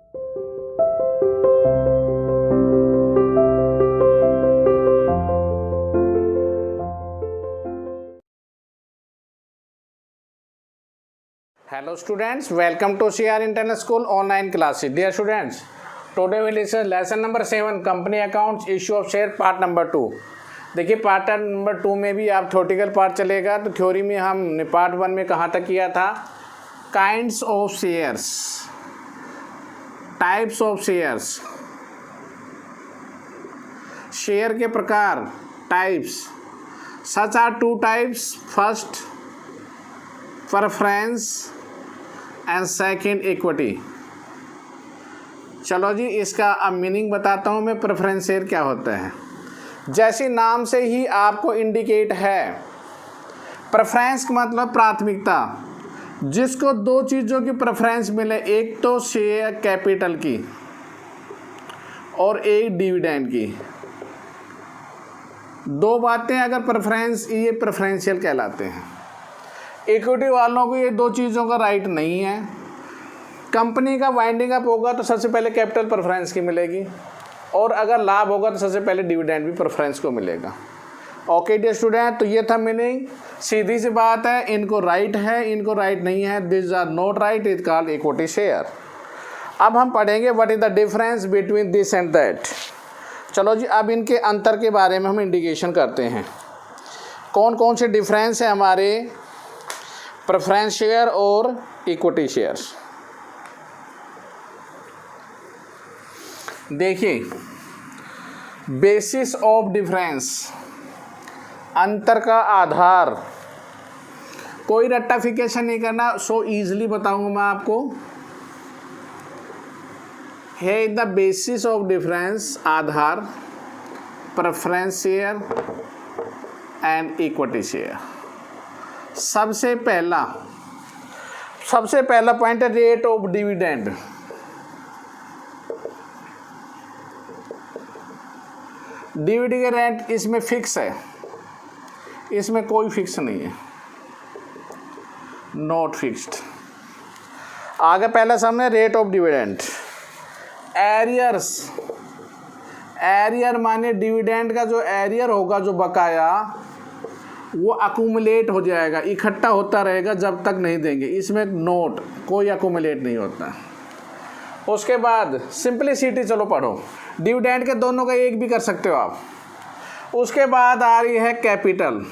Hello students, welcome to CR International School online classes. Dear students, today we listen lesson number 7 company accounts issue of share part number 2. देखिए part number 2 में भी आप theoretical part चलेगा। तो theory में हमने part 1 में कहाँ तक किया था? Kinds of shares, types of shares, share के प्रकार, types. Such are two types, first preference and second equity. चलो जी, इसका अब मीनिंग बताता हूँ मैं। प्रेफरेंस शेयर क्या होता है? जैसे नाम से ही आपको इंडिकेट है, प्रेफरेंस का मतलब प्राथमिकता, जिसको दो चीज़ों की प्रेफरेंस मिले, एक तो शेयर कैपिटल की और एक डिविडेंड की। दो बातें अगर प्रेफरेंस, ये प्रेफरेंशियल कहलाते हैं। इक्विटी वालों को ये दो चीज़ों का राइट नहीं है। कंपनी का वाइंडिंग अप होगा तो सबसे पहले कैपिटल प्रेफरेंस की मिलेगी, और अगर लाभ होगा तो सबसे पहले डिविडेंड भी प्रेफरेंस को मिलेगा। ओके डियर स्टूडेंट, तो ये था मीनिंग। सीधी सी बात है, इनको राइट है, इनको राइट नहीं है। This are not right, is called equity share. अब हम पढ़ेंगे what is the difference between this and that. चलो जी, अब इनके अंतर के बारे में हम इंडिकेशन करते हैं। कौन कौन से डिफरेंस है हमारे प्रेफरेंस शेयर और इक्विटी शेयर्स। देखिए, बेसिस ऑफ डिफरेंस, अंतर का आधार। कोई रट्टाफिकेशन नहीं करना, सो इजीली बताऊंगा मैं आपको। है the basis of difference, Aadhaar, preference share and equity share. सबसे पहला पॉइंट है rate of dividend. Dividend rate इसमें फिक्स है, इसमें कोई फिक्स नहीं है, नॉट फिक्स्ड। आगे पहला सामने rate of dividend. Arrears, arrear माने डिविडेंड का जो एरियर होगा, जो बकाया, वो अकुमुलेट हो जाएगा, इकट्ठा होता रहेगा जब तक नहीं देंगे। इसमें नोट, कोई अकुमुलेट नहीं होता। उसके बाद सिंपलिसिटी, चलो पढ़ो। डिविडेंड के दोनों का एक भी कर सकते हो आप। उसके बाद आ रही है कैपिटल।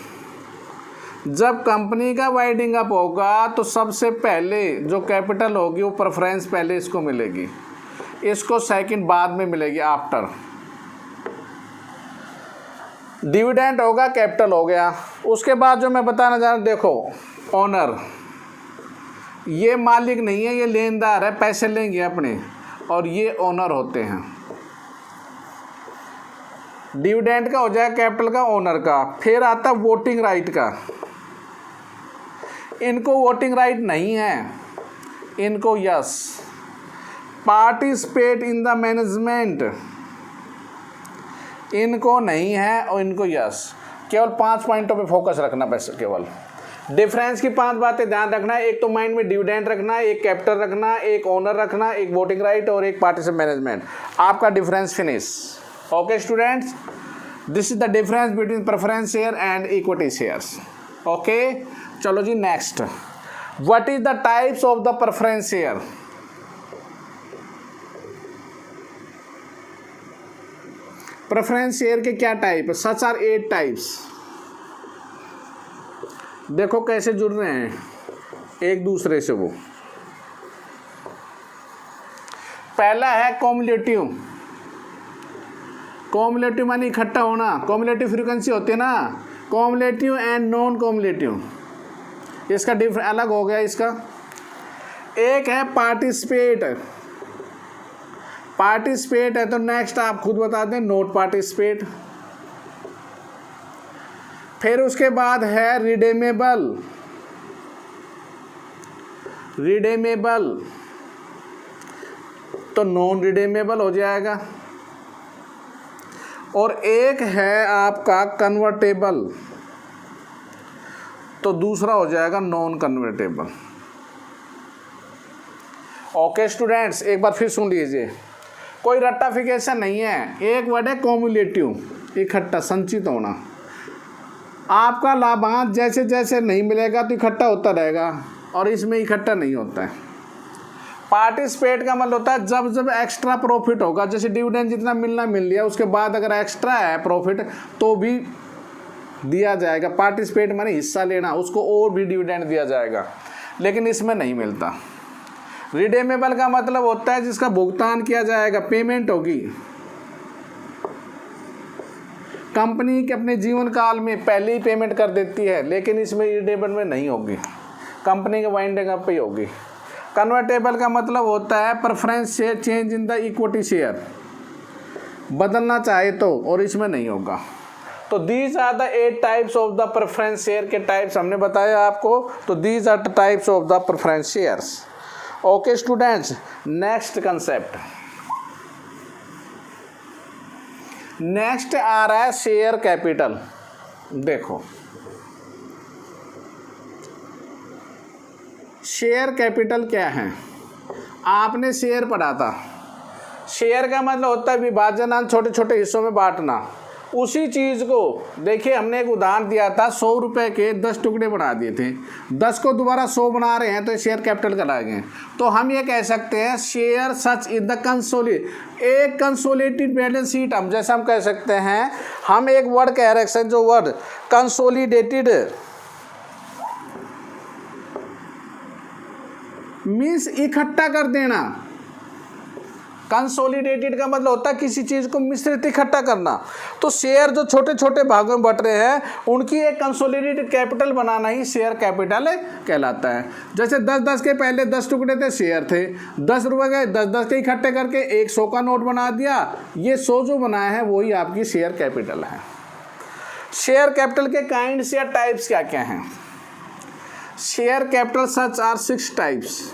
जब कंपनी का वाइंडिंग अप होगा तो सबसे पहले जो कैपिटल होगी वो प्रेफरेंस पहले इसको मिलेगी, इसको सेकंड बाद में मिलेगी, आफ्टर। डिविडेंड होगा, कैपिटल हो गया। उसके बाद जो मैं बताना चाह रहा हूँ, देखो, ओनर, ये मालिक नहीं है, ये लेनदार है, पैसे लेंगे अपने, और ये ओनर होते हैं। डिविडेंड का हो जाएगा, कैपिटल का, ओनर का। फिर आता वोटिंग राइट का। इनको वोटिंग राइट नहीं है, इनको yes. Participate in the management, इनको नहीं है, और इनको यस। केवल 5 पॉइंटों पे फोकस रखना, बस केवल डिफरेंस की 5 बातें ध्यान रखना है। एक तो माइंड में डिविडेंड रखना, एक कैपिटल रखना, एक ओनर रखना, एक वोटिंग राइट और एक पार्टिसिपेट मैनेजमेंट। आपका difference finish. Okay students, this is the difference between preference share and equity shares. Okay, चलो जी next. What is the types of the preference share. Preference share के क्या type है? Such are 8 types. देखो कैसे जुड़ रहे हैं एक दूसरे से वो। पहला है कॉम्युलेटिव। कॉम्युलेटिव माने इकट्ठा होना, कॉम्युलेटिव फ्रीक्वेंसी होती है ना, कॉम्युलेटिव एंड नॉन कॉम्युलेटिव। इसका डिफरेंस अलग हो गया इसका। एक है पार्टिसिपेट। पार्टिसिपेट है तो नेक्स्ट आप खुद बता दें, नोट पार्टिसिपेट। फिर उसके बाद है रिडेमेबल। रिडेमेबल तो नॉन रिडेमेबल हो जाएगा। और एक है आपका कन्वर्टेबल, तो दूसरा हो जाएगा नॉन कन्वर्टेबल। ओके स्टूडेंट्स, एक बार फिर सुन लीजिए, कोई रट्टाफिकेशन नहीं है, एक वर्ड है कॉम्युलेटिव, इकट्ठा, संचित होना। आपका लाभांश जैसे जैसे नहीं मिलेगा तो इकट्ठा होता रहेगा, और इसमें इकट्ठा नहीं होता है। पार्टिसिपेट का मतलब होता है जब जब एक्स्ट्रा प्रॉफिट होगा, जैसे डिविडेंड जितना मिलना मिल लिया, उसके बाद अगर एक्स्ट्रा है प्रॉफिट तो भी दिया जाएगा। पार्टिसिपेट माने हिस्सा लेना, उसको और भी डिविडेंड दिया जाएगा, लेकिन इसमें नहीं मिलता। रिडेमेबल का मतलब होता है जिसका भुगतान किया जाएगा, पेमेंट होगी। कंपनी के अपने जीवन काल में पहले ही पेमेंट कर देती है, लेकिन इसमें रिडेमेबल में नहीं होगी, कंपनी के वाइंडिंग अप पे ही होगी। कन्वर्टेबल का मतलब होता है preference share change in the equity share, बदलना चाहे तो, और इसमें नहीं होगा। तो these are the 8 types of the preference share के टाइप्स हमने बताया आपको। तो these are the types of the preference shares. Okay students, next concept, next आ रहा है शेयर कैपिटल। देखो, शेयर कैपिटल क्या है? आपने शेयर पढ़ा था। शेयर का मतलब होता है विभाजन, छोटे छोटे हिस्सों में बांटना। उसी चीज़ को देखिए, हमने एक उदाहरण दिया था, 100 रुपये के 10 टुकड़े बना दिए थे, 10 को दोबारा 100 बना रहे हैं, तो शेयर कैपिटल कहलाएंगे। तो हम ये कह सकते हैं शेयर सच इन द एक कंसोलिडेटेड बैलेंस शीट। हम जैसा हम कह सकते हैं, हम एक वर्ड कह रहे हैं, जो वर्ड कंसोलिडेटेड मीन्स इकट्ठा कर देना। कंसोलिडेटेड का मतलब होता है किसी चीज़ को मिश्रित इकट्ठा करना। तो शेयर जो छोटे छोटे भागों में बट रहे हैं, उनकी एक कंसोलिडेटेड कैपिटल बनाना ही शेयर कैपिटल कहलाता है। जैसे 10-10 के पहले 10 टुकड़े थे, शेयर थे, 10 रुपये के 10-10 के इकट्ठे करके एक 100 का नोट बना दिया। ये 100 जो बनाया है वही आपकी शेयर कैपिटल है। शेयर कैपिटल के काइंड्स या टाइप्स क्या क्या हैं? Share capital such are 6 types.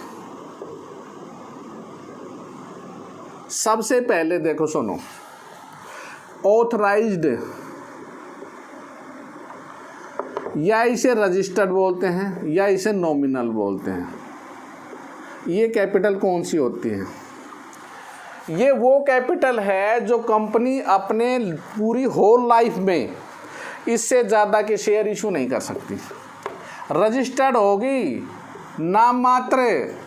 सबसे पहले देखो, सुनो, ऑथराइज्ड, या इसे रजिस्टर्ड बोलते हैं या इसे नॉमिनल बोलते हैं। ये कैपिटल कौन सी होती है? ये वो कैपिटल है जो कंपनी अपने पूरी होल लाइफ में इससे ज़्यादा के शेयर इशू नहीं कर सकती। रजिस्टर्ड होगी नाम मात्र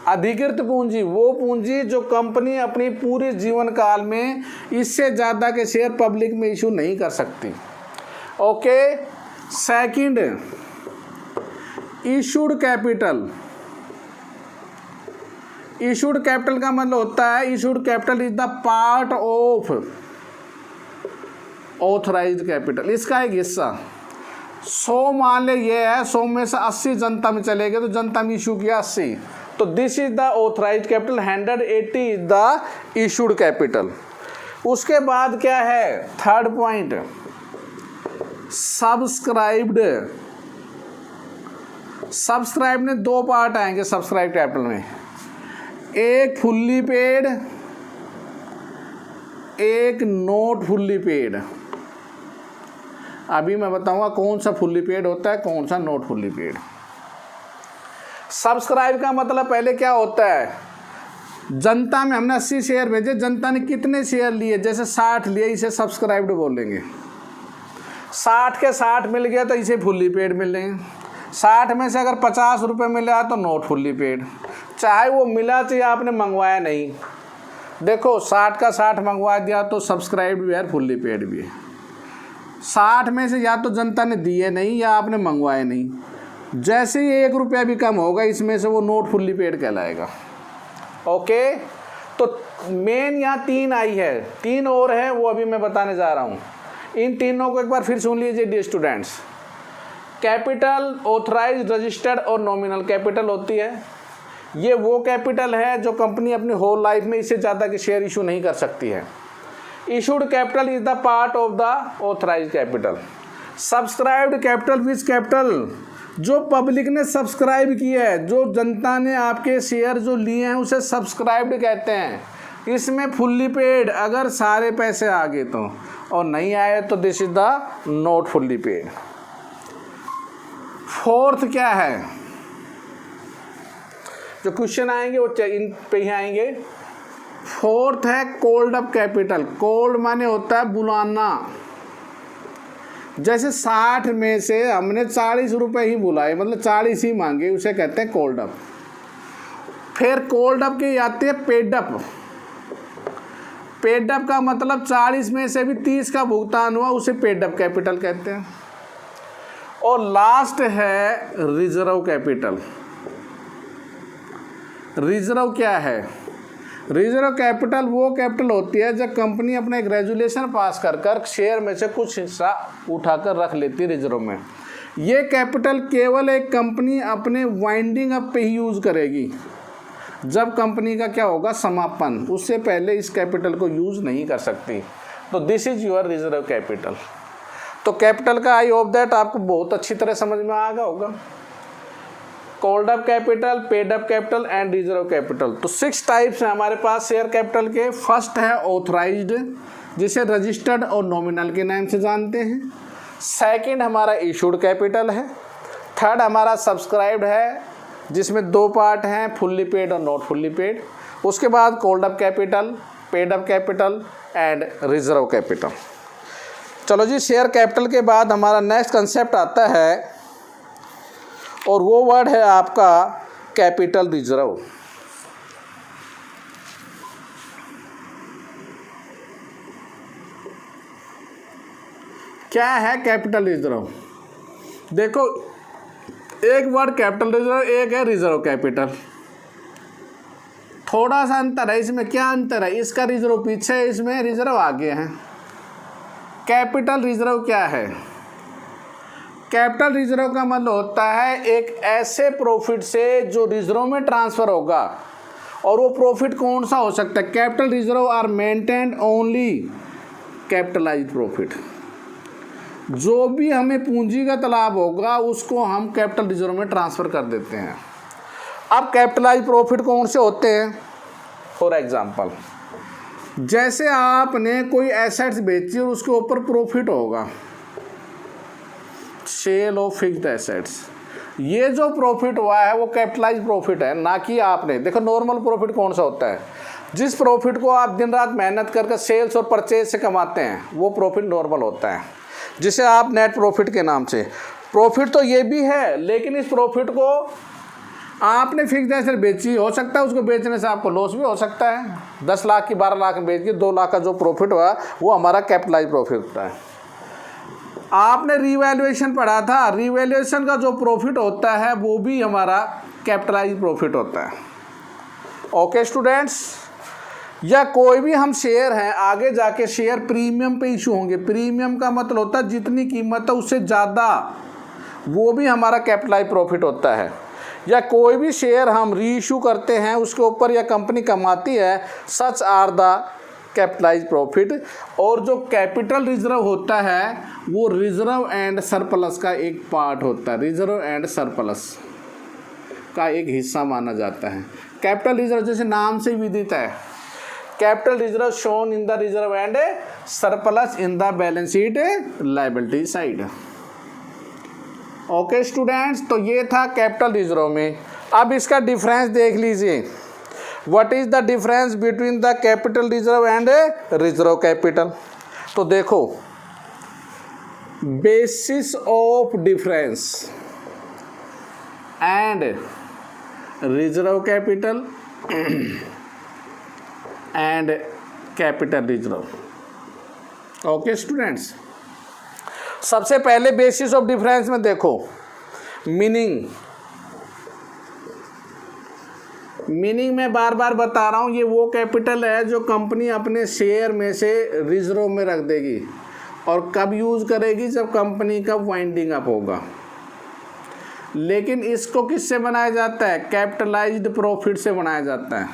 अधिकृत पूंजी, वो पूंजी जो कंपनी अपनी पूरे जीवन काल में इससे ज़्यादा के शेयर पब्लिक में इशू नहीं कर सकती। Okay. Second, issued capital. Issued capital का मतलब होता है, issued capital is the part of authorised capital, इसका एक हिस्सा। 100 मान ले ये है, 100 में से 80 जनता में चले गए, तो जनता में इशू किया 80, तो this is the authorised capital. 180 is the issued capital. उसके बाद क्या है? Third point, subscribed. सब्सक्राइब में 2 पार्ट आएंगे सब्सक्राइब कैपिटल में, एक फुल्ली पेड, एक नॉट फुल्ली पेड। अभी मैं बताऊंगा कौन सा फुल्ली पेड होता है, कौन सा नॉट फुल्ली पेड। सब्सक्राइब का मतलब पहले क्या होता है, जनता में हमने 80 शेयर भेजे, जनता ने कितने शेयर लिए, जैसे 60 लिए, इसे सब्सक्राइब्ड बोलेंगे। 60 के 60 मिल गया तो इसे फुल्ली पेड मिलेंगे। 60 में से अगर 50 रुपये मिला तो नॉट फुल्ली पेड, चाहे वो मिला चाहिए आपने मंगवाया नहीं। देखो 60 का 60 मंगवा दिया तो सब्सक्राइब्ड भी है, फुल्ली पेड भी है। 60 में से या तो जनता ने दिए नहीं या आपने मंगवाए नहीं। जैसे ही 1 रुपया भी कम होगा इसमें से, वो नोट फुल्ली पेड कहलाएगा। ओके। तो मेन यहाँ 3 आई है, 3 और है, वो अभी मैं बताने जा रहा हूँ। इन तीनों को एक बार फिर सुन लीजिए dear students. Capital, authorized, registered और नॉमिनल कैपिटल होती है। ये वो कैपिटल है जो कंपनी अपनी होल लाइफ में इससे ज़्यादा के शेयर इशू नहीं कर सकती है। Issued capital is the part of the authorised capital. Subscribed capital which capital, जो पब्लिक ने सब्सक्राइब किया है, जो जनता ने आपके शेयर जो लिए हैं उसे सब्सक्राइब्ड कहते हैं। इसमें फुल्ली पेड अगर सारे पैसे आ गए तो, और नहीं आए तो this is the not fully paid. Fourth क्या है? जो क्वेश्चन आएंगे वो इन पे ही आएंगे। फोर्थ है कॉल्ड अप कैपिटल। कॉल्ड माने होता है बुलाना। जैसे 60 में से हमने 40 रुपये ही बुलाए, मतलब 40 ही मांगे, उसे कहते हैं कॉल्ड अप। फिर कॉल्ड अप की आती है पेड अप। पेड अप का मतलब 40 में से भी 30 का भुगतान हुआ, उसे पेड अप कैपिटल कहते हैं। और लास्ट है रिजर्व कैपिटल। रिजर्व क्या है? रिजर्व कैपिटल वो कैपिटल होती है जब कंपनी अपने एक रेजुलेशन पास कर कर शेयर में से कुछ हिस्सा उठाकर रख लेती है रिजर्व में। ये कैपिटल केवल एक कंपनी अपने वाइंडिंग अप पे ही यूज़ करेगी। जब कंपनी का क्या होगा, समापन, उससे पहले इस कैपिटल को यूज़ नहीं कर सकती। तो this is your reserve capital. तो कैपिटल का आई होप दैट आपको बहुत अच्छी तरह समझ में आ गया होगा। Called up capital, paid up capital and reserve capital. तो 6 टाइप्स हैं हमारे पास शेयर कैपिटल के। फर्स्ट है ऑथराइज्ड, जिसे रजिस्टर्ड और नॉमिनल के नाम से जानते हैं। सेकंड हमारा इशूड कैपिटल है। थर्ड हमारा सब्सक्राइब्ड है, जिसमें 2 पार्ट हैं, फुल्ली पेड और नॉट फुल्ली पेड। उसके बाद called up capital, paid up capital and reserve capital. चलो जी, शेयर कैपिटल के बाद हमारा नेक्स्ट कंसेप्ट आता है और वो वर्ड है आपका कैपिटल रिजर्व। क्या है कैपिटल रिजर्व? देखो, एक वर्ड कैपिटल रिजर्व, एक है रिजर्व कैपिटल। थोड़ा सा अंतर है इसमें। क्या अंतर है? इसका रिजर्व पीछे है, इसमें रिजर्व आगे है। कैपिटल रिजर्व क्या है? कैपिटल रिजर्व का मतलब होता है एक ऐसे प्रॉफिट से जो रिजर्व में ट्रांसफ़र होगा। और वो प्रॉफिट कौन सा हो सकता है? Capital reserve are maintained only capitalized profit. जो भी हमें पूंजीगत लाभ होगा उसको हम कैपिटल रिजर्व में ट्रांसफ़र कर देते हैं। अब कैपिटलाइज्ड प्रॉफिट कौन से होते हैं? फॉर एग्जांपल, जैसे आपने कोई एसेट्स बेची और उसके ऊपर प्रॉफिट होगा, सेल ऑफ फिक्स्ड एसेट्स, ये जो प्रॉफिट हुआ है वो कैपिटलाइज्ड प्रॉफिट है, ना कि आपने। देखो, नॉर्मल प्रॉफिट कौन सा होता है? जिस प्रॉफिट को आप दिन रात मेहनत करके सेल्स और परचेज से कमाते हैं, वो प्रॉफिट नॉर्मल होता है, जिसे आप नेट प्रॉफिट के नाम से। प्रॉफिट तो ये भी है, लेकिन इस प्रॉफिट को आपने फिक्स्ड एसेट बेची, हो सकता है उसको बेचने से आपको लॉस भी हो सकता है। 10 लाख की 12 लाख में बेच के 2 लाख का जो प्रॉफिट हुआ वो हमारा कैपिटलाइज्ड प्रॉफिट होता है। आपने रीवैल्यूएशन पढ़ा था, रीवैल्यूएशन का जो प्रॉफिट होता है वो भी हमारा कैपिटलाइज्ड प्रॉफिट होता है। ओके स्टूडेंट्स, या कोई भी हम शेयर हैं, आगे जाके शेयर प्रीमियम पे इशू होंगे। प्रीमियम का मतलब होता है जितनी कीमत है उससे ज़्यादा, वो भी हमारा कैपिटलाइज्ड प्रॉफिट होता है। या कोई भी शेयर हम री इशू करते हैं, उसके ऊपर या कंपनी कमाती है, such are the capitalized profit. और जो कैपिटल रिजर्व होता है वो रिजर्व एंड सरप्लस का एक पार्ट होता है, रिजर्व एंड सरप्लस का एक हिस्सा माना जाता है। कैपिटल रिजर्व जैसे नाम से विदित है, capital reserve shown in the reserve and surplus in the balance sheet liability side. Okay students, तो ये था कैपिटल रिजर्व में। अब इसका डिफरेंस देख लीजिए। What is the difference between the capital reserve and reserve capital? तो देखो, basis of difference and reserve capital and capital reserve. Okay students, सबसे पहले बेसिस ऑफ डिफरेंस में देखो, मीनिंग में बार बार बता रहा हूँ, ये वो कैपिटल है जो कंपनी अपने शेयर में से रिजर्व में रख देगी। और कब यूज़ करेगी? जब कंपनी का वाइंडिंग अप होगा। लेकिन इसको किससे बनाया जाता है? कैपिटलाइज्ड प्रॉफिट से बनाया जाता है।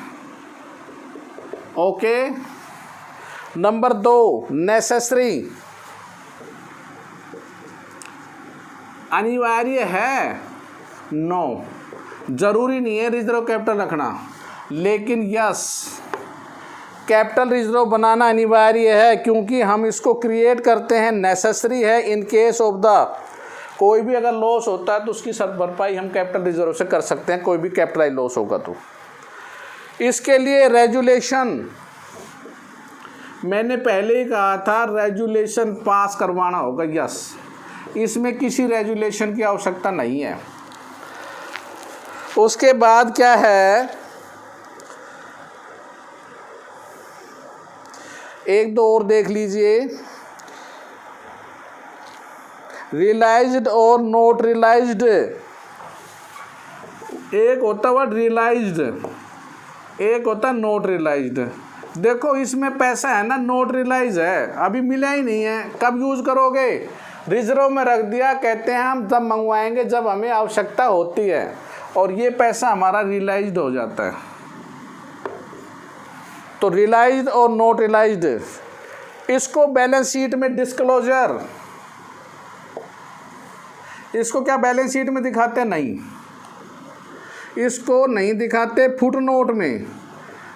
ओके। नंबर 2, नेसेसरी, अनिवार्य है? नो, जरूरी नहीं है रिजर्व कैपिटल रखना, लेकिन यस, कैपिटल रिजर्व बनाना अनिवार्य है, क्योंकि हम इसको क्रिएट करते हैं, नेसेसरी है इन केस ऑफ द कोई भी अगर लॉस होता है तो उसकी सब भरपाई हम कैपिटल रिजर्व से कर सकते हैं, कोई भी कैपिटलाइज लॉस होगा तो। इसके लिए रेजुलेशन, मैंने पहले ही कहा था रेजुलेशन पास करवाना होगा। यस, इसमें किसी रेजुलेशन की आवश्यकता नहीं है। उसके बाद क्या है, एक दो और देख लीजिए, रियलाइज्ड और नोट रियलाइज्ड। एक होता है रियलाइज्ड, एक होता है नोट रियलाइज्ड। देखो इसमें पैसा है ना, नोट रियलाइज है, अभी मिला ही नहीं है, कब यूज करोगे? रिजर्व में रख दिया, कहते हैं हम जब मंगवाएंगे जब हमें आवश्यकता होती है, और ये पैसा हमारा रियलाइज्ड हो जाता है। तो रियलाइज्ड और नोट रियलाइज्ड, इसको बैलेंस शीट में डिस्क्लोजर, इसको क्या बैलेंस शीट में दिखाते हैं? नहीं, इसको नहीं दिखाते, फुट नोट में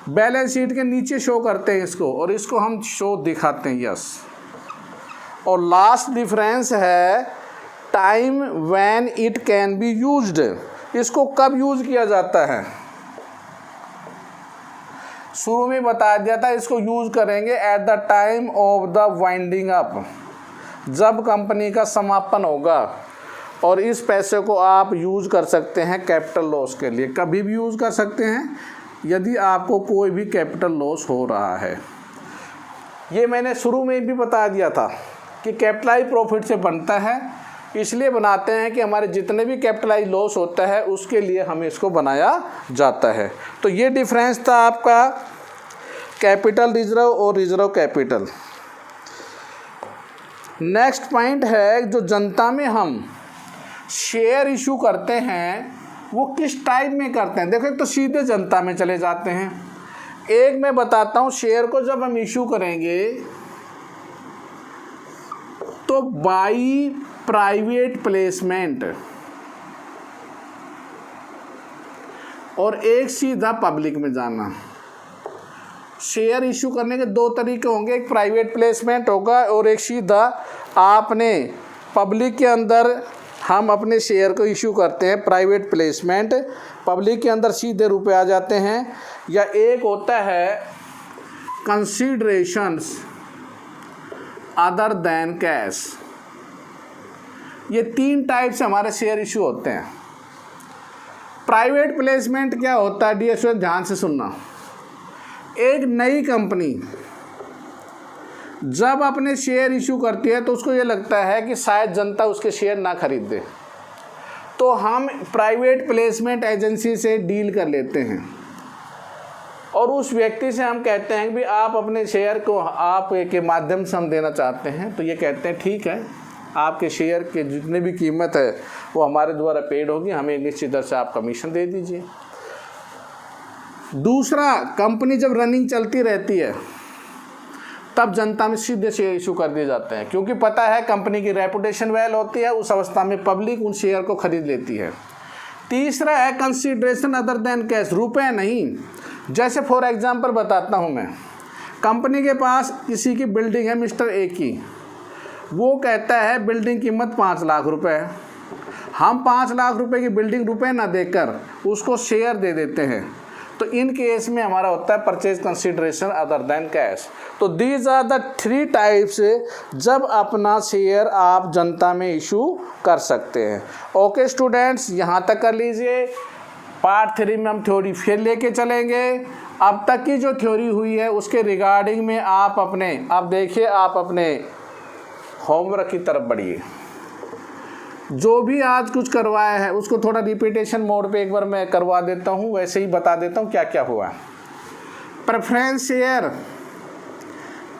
बैलेंस शीट के नीचे शो करते हैं इसको, और इसको हम शो दिखाते हैं। यस, और लास्ट डिफरेंस है time when it can be used. इसको कब यूज किया जाता है? शुरू में बता दिया था, इसको यूज करेंगे at the time of the winding up, जब कंपनी का समापन होगा, और इस पैसे को आप यूज कर सकते हैं कैपिटल लॉस के लिए, कभी भी यूज कर सकते हैं यदि आपको कोई भी कैपिटल लॉस हो रहा है। ये मैंने शुरू में भी बता दिया था कि कैपिटलाइज प्रॉफिट से बनता है, इसलिए बनाते हैं कि हमारे जितने भी कैपिटलाइज लॉस होता है उसके लिए हमें इसको बनाया जाता है। तो ये डिफरेंस था आपका कैपिटल रिजर्व और रिजर्व कैपिटल। नेक्स्ट पॉइंट है, जो जनता में हम शेयर इशू करते हैं वो किस टाइप में करते हैं। देखो, एक तो सीधे जनता में चले जाते हैं, एक मैं बताता हूँ, शेयर को जब हम इशू करेंगे तो बाई प्राइवेट प्लेसमेंट, और एक सीधा पब्लिक में जाना। शेयर इशू करने के दो तरीके होंगे, एक प्राइवेट प्लेसमेंट होगा और एक सीधा आपने पब्लिक के अंदर, हम अपने शेयर को इशू करते हैं प्राइवेट प्लेसमेंट, पब्लिक के अंदर सीधे रुपए आ जाते हैं। या एक होता है कंसीडरेशंस अदर देन कैश। ये तीन टाइप से हमारे शेयर इशू होते हैं। प्राइवेट प्लेसमेंट क्या होता है डियर स्टूडेंट, ध्यान से सुनना। एक नई कंपनी जब अपने शेयर इशू करती है तो उसको ये लगता है कि शायद जनता उसके शेयर ना खरीद दे, तो हम प्राइवेट प्लेसमेंट एजेंसी से डील कर लेते हैं और उस व्यक्ति से हम कहते हैं कि भी आप अपने शेयर को आप के माध्यम से हम देना चाहते हैं। तो ये कहते हैं ठीक है, आपके शेयर के जितने भी कीमत है वो हमारे द्वारा पेड होगी, हमें निश्चित दर से आप कमीशन दे दीजिए। दूसरा, कंपनी जब रनिंग चलती रहती है तब जनता में सीधे शेयर इशू कर दिए जाते हैं, क्योंकि पता है कंपनी की रेपुटेशन वेल होती है, उस अवस्था में पब्लिक उन शेयर को खरीद लेती है। तीसरा है कंसीडरेशन अदर देन कैश, रुपए नहीं। जैसे फॉर एग्जांपल बताता हूँ मैं, कंपनी के पास किसी की बिल्डिंग है मिस्टर ए की, वो कहता है बिल्डिंग कीमत 5 लाख रुपए है, हम 5 लाख रुपए की बिल्डिंग रुपए ना देकर उसको शेयर दे देते हैं, तो इन केस में हमारा होता है purchase consideration other than cash. तो दीज आर द 3 टाइप्स जब अपना शेयर आप जनता में इशू कर सकते हैं। ओके स्टूडेंट्स, यहाँ तक कर लीजिए। पार्ट 3 में हम थ्योरी फिर लेके चलेंगे। अब तक की जो थ्योरी हुई है उसके रिगार्डिंग में आप अपने, अब देखिए आप अपने होमवर्क की तरफ बढ़िए। जो भी आज कुछ करवाया है उसको थोड़ा रिपीटेशन मोड पे एक बार मैं करवा देता हूँ, वैसे ही बता देता हूँ क्या क्या हुआ। Preference share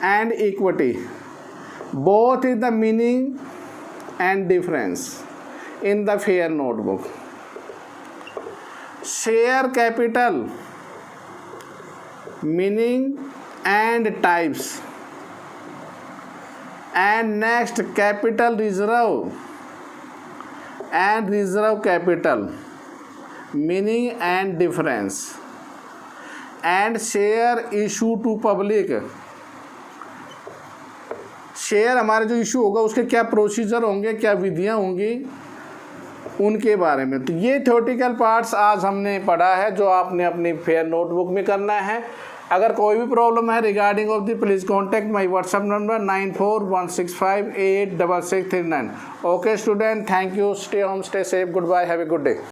and equity both is the meaning and difference in the fair notebook. Share capital meaning and types, and next capital reserve and reserve capital meaning and difference, and share issue to public। Share हमारे जो issue होगा उसके क्या procedure होंगे, क्या विधियां होंगी, उनके बारे में। तो ये थ्योरेटिकल पार्ट्स आज हमने पढ़ा है जो आपने अपनी फेयर नोटबुक में करना है। अगर कोई भी प्रॉब्लम है regarding of the please contact my WhatsApp number 9416586639। Okay student, thank you, stay home, stay safe, goodbye, have a good day.